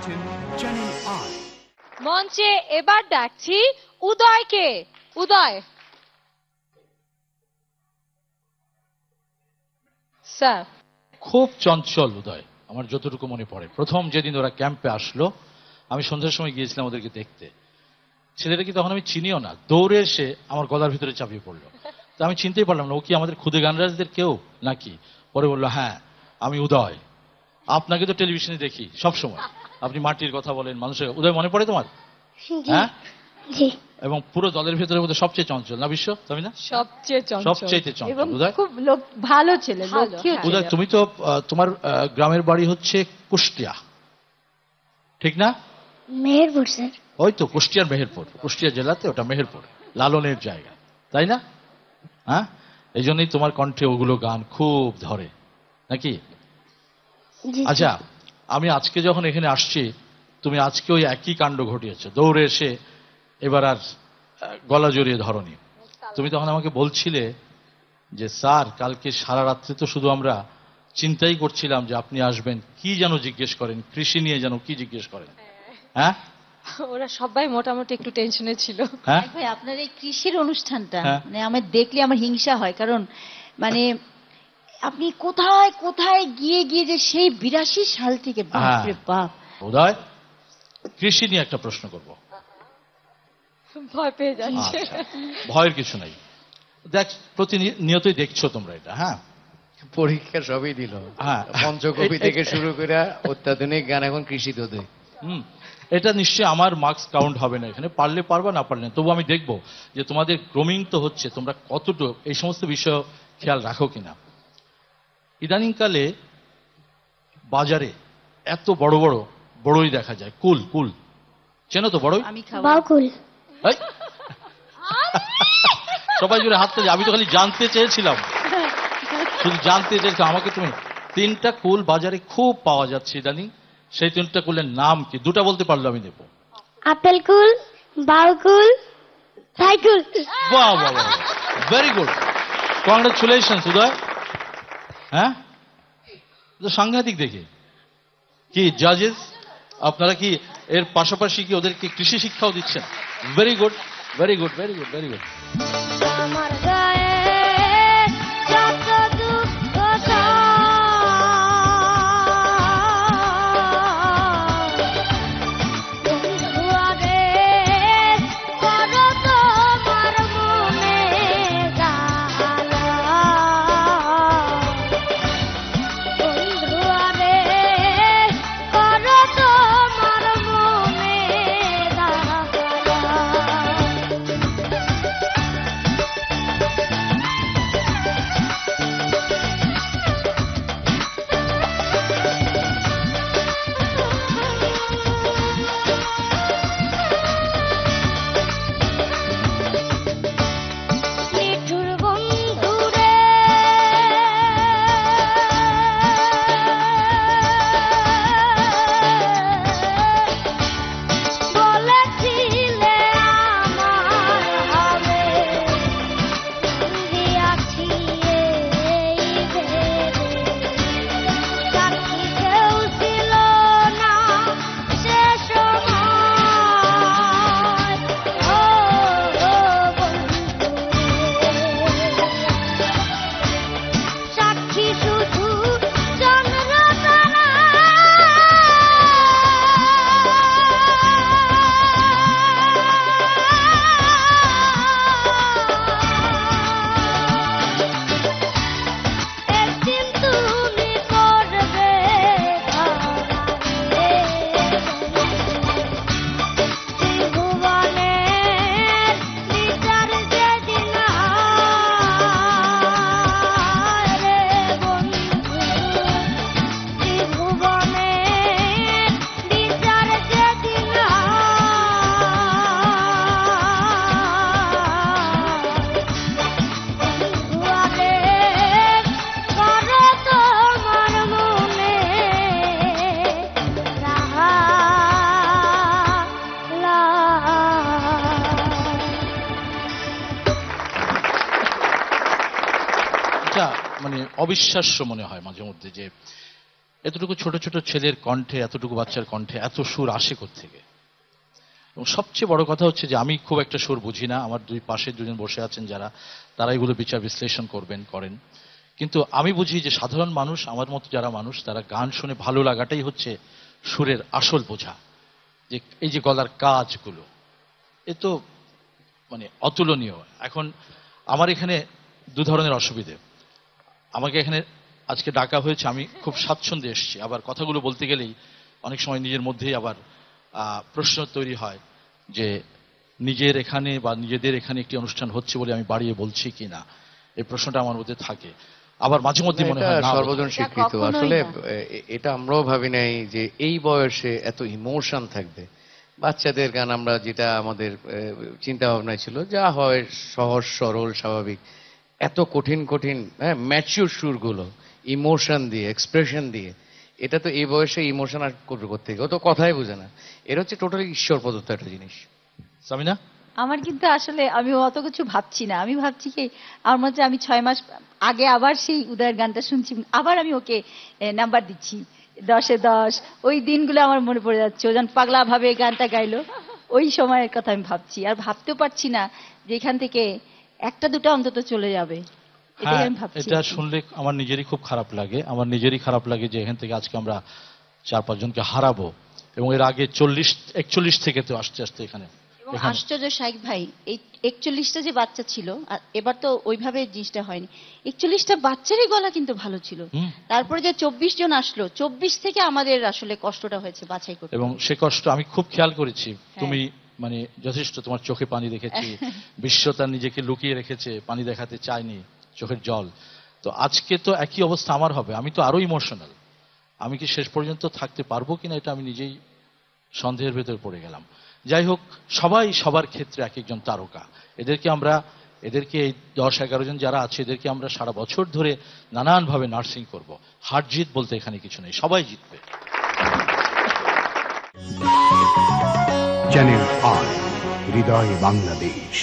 দেখছেন channel I. মঞ্চে এবার ডাকছি উদয়কে। উদয় স্যার। খুব চঞ্চল উদয়, আমার যতটুকু মনে পড়ে। প্রথম যেদিন ওরা ক্যাম্পে আসলো, আমি সন্ধ্যার সময় গিয়েছিলাম ওদেরকে দেখতে। ছেলেটাকে তখন আমি চিনিও না, দৌড়ে এসে আমার গলার ভিতরে চাপিয়ে পড়লো। তো আমি চিনতেই পারলাম না ও কি আমাদের খুদে গানরাজদের কেউ নাকি। পরে বললো, হ্যাঁ আমি উদয়, আপনাকে তো টেলিভিশনে দেখি সব সময়, আপনি মাটির কথা বলেন, মানুষের। উদয় মনে পড়ে তোমার? হ্যাঁ, এবং পুরো দলের ভেতরে বোধহয় সবচেয়ে চঞ্চল না বিশ্ব, তুমি না? সবচেয়ে সবচেয়ে চঞ্চল উদয়। খুব ভালো ছেলে, লক্ষ্মী ছেলে। উদয় তুমি তো তোমার গ্রামের বাড়ি হচ্ছে কুষ্টিয়া, ঠিক না? মেহেরপুর স্যার। ওই তো কুষ্টিয়ার মেহেরপুর, কুষ্টিয়া জেলাতে ওটা মেহেরপুর, লালনের জায়গা, তাই না? হ্যাঁ, এই জন্যই তোমার কণ্ঠে ওগুলো গান খুব ধরে নাকি? জি স্যার। আচ্ছা, আমি আজকে যখন এখানে আসছি, তুমি আজকে ওই একই কাণ্ড ঘটিয়েছো, দৌড়ে এসে এবার আর গলা জড়িয়ে ধরনি। তুমি তখন আমাকে বলছিলে যে স্যার কালকে সারা রাত্রে তো শুধু আমরা চিন্তাই করছিলাম যে আপনি আসবেন, কি যেন জিজ্ঞেস করেন, কৃষি নিয়ে যেন কি জিজ্ঞেস করেন। হ্যাঁ, ওরা সবাই মোটামুটি একটু টেনশনে ছিল। হ্যাঁ ভাই আপনার এই কৃষির অনুষ্ঠানটা হ্যাঁ। মানে আমার দেখলে আমার হিংসা হয়, কারণ মানে আপনি কোথায় কোথায় গিয়ে গিয়ে যে সেই 82 সাল থেকে, বাপরে বাপ। উদয়, কৃষি নিয়ে একটা প্রশ্ন করব। ভয় পেয়ে যাচ্ছে। আচ্ছা, ভয়ের কিছু নাই। দেখ, প্রতিনিয়তই দেখছো তোমরা এটা। হ্যাঁ, পরীক্ষা সবই দিল, হ্যাঁ। পঞ্চকবি থেকে শুরু করে অত্যাধুনিক গান, এখন কৃষি তোদের। এটা নিশ্চয়ই আমার মার্কস কাউন্ট হবে না এখানে, পারলে পারবা না পারলে না। তবু আমি দেখবো যে তোমাদের গ্রোমিং তো হচ্ছে, তোমরা কতটুকু এই সমস্ত বিষয় খেয়াল রাখো কিনা। ইদানিংকালে বাজারে এত বড় বড় বড়ই দেখা যায়, কুল কুল, চেনো তো বড়ই? আমি খাবো। বাকুল। এই! সবাই জুড়ে হাত তালি। আমি তো খালি জানতে চেয়েছিলাম, শুধু জানতে চেয়েছিলাম। আমাকে তুমি 3টা কুল বাজারে খুব পাওয়া যাচ্ছে ইদানিং, সেই 3টা কুলের নাম কি? 2টা বলতে পারলে আমি দেবো। আপেল কুল, বাউকুল, সাইকুল। বাহ বাহ বাহ, ভেরি গুড, কংগ্রেচুলেশন উদয়। হ্যাঁ, তো সাংঘাতিক দেখে। কি জাজেস, আপনারা কি এর পাশাপাশি কি ওদেরকে কৃষি শিক্ষাও দিচ্ছেন? Very good, very good, very good, very good. আমার গায়ে যত দুঃখ বন্ধুয়ারে করো তোমার মনে জ্বালা। বন্ধুয়ারে করো তোমার মনে জ্বালা। নিঠুর বন্ধুরে বলেছিলে আমার হবে, দিয়াছি এই ভেবে। সাক্ষী কেউ ছিল না সে সময়, ও বন্ধু, সাক্ষী শুধু চন্দ্র তারা। একদিন তুমি পড়বে ধরারে, ত্রিভুবনের বিচার যেদিন হয় রে বন্ধু, ত্রিভুবনের বিচার যেদিন হয়, করো তোমার মনে রাহলা। এটা মানে অবিশ্বাস্য মনে হয় মাঝে মধ্যে যে এতটুকু ছোট ছোট ছেলের কণ্ঠে, এতটুকু বাচ্চার কণ্ঠে এত সুর আসে কোত্থেকে? এবং সবচেয়ে বড় কথা হচ্ছে যে আমি খুব একটা সুর বুঝি না, আমার দুই পাশে দুজন বসে আছেন যারা, তারা এগুলো বিচার বিশ্লেষণ করেন, কিন্তু আমি বুঝি যে সাধারণ মানুষ, আমার মতো যারা মানুষ, তারা গান শুনে ভালো লাগাটাই হচ্ছে সুরের আসল বোঝা। যে এই যে গলার কাজগুলো, এ তো মানে অতুলনীয়। এখন আমার এখানে দু ধরনের অসুবিধে। আমাকে এখানে আজকে ডাকা হয়েছে, আমি খুব স্বাচ্ছন্দ্যে এসেছি, আবার কথাগুলো বলতে গেলেই অনেক সময় নিজের মধ্যেই আবার প্রশ্ন তৈরি হয় যে নিজের এখানে বা নিজেদের এখানে একটি অনুষ্ঠান হচ্ছে বলে আমি বাড়িয়ে বলছি কিনা, এই প্রশ্নটা আমার মধ্যে থাকে। আবার মাঝে মধ্যে মনে হয় না, সর্বজন স্বীকৃত। কখনোই আসলে না। এটা আমরাও ভাবি নাই যে এই বয়সে এত ইমোশন থাকবে। বাচ্চাদের গান আমরা যেটা আমাদের চিন্তা ভাবনায় ছিল, যা হয় সহজ সরল স্বাভাবিক, এত কঠিন কঠিন ম্যাচিউর সুরগুলো ইমোশন দিয়ে, এক্সপ্রেশন দিয়ে, এটা তো এই বয়সে ইমোশন আর করবে কোত্থেকে? ও তো কথাই বোঝে না। এটা হচ্ছে টোটালি ঈশ্বর প্রদত্ত একটা জিনিস। সামিনা? আমার কিন্তু আসলে আমি অত কিছু ভাবছি না। আমি ভাবছি কি, আমার মধ্যে আমি 6 মাস আগে আবার সেই উদয়ের গানটা শুনছি, আবার আমি ওকে নাম্বার দিচ্ছি 10-এ 10। ওই দিনগুলো আমার মনে পড়ে যাচ্ছে, ও যখন পাগলা ভাবে এই গানটা গাইলো, ওই সময়ের কথা আমি ভাবছি। আর ভাবতেও পারছি না যে এখান থেকে একটা দুটো অন্তত চলে যাবে, এটাই হ্যাঁ, আমি ভাবছি। এটা শুনলে আমার নিজেরই খুব খারাপ লাগে। আমার নিজেরই খারাপ লাগে যে এখান থেকে আজকে আমরা 4-5 জনকে হারাবো, এবং এর আগে 41 থেকে তো আস্তে আস্তে এখানে এবং আশ্চর্য শাইখ ভাই, এই 41টা যে বাচ্চা ছিল, আর এবার তো ওইভাবে জিনিসটা হয়নি, 41টা বাচ্চারই গলা কিন্তু ভালো ছিল। হুম। তারপরে যে 24 জন আসলো, 24 থেকে আমাদের আসলে কষ্টটা হয়েছে বাছাই করতে। এবং সে কষ্ট আমি খুব খেয়াল করেছি। তুমি মানে যথেষ্ট, তোমার চোখে পানি দেখেছি, বিশ্ব তার নিজেকে লুকিয়ে রেখেছে, পানি দেখাতে চায়নি, চোখের জল। তো আজকে তো একই অবস্থা আমার হবে, আমি তো আরো ইমোশনাল। আমি কি শেষ পর্যন্ত থাকতে পারবো কিনা, এটা আমি নিজেই সন্দেহের ভেতর পড়ে গেলাম। যাই হোক, সবাই সবার ক্ষেত্রে এক একজন তারকা। এদেরকে এই 10-11 জন যারা আছে, এদেরকে আমরা সারা বছর ধরে নানানভাবে নার্সিং করব। হার জিত বলতে এখানে কিছু নেই, সবাই জিতবে। চ্যানেল আই, হৃদয় বাংলাদেশ।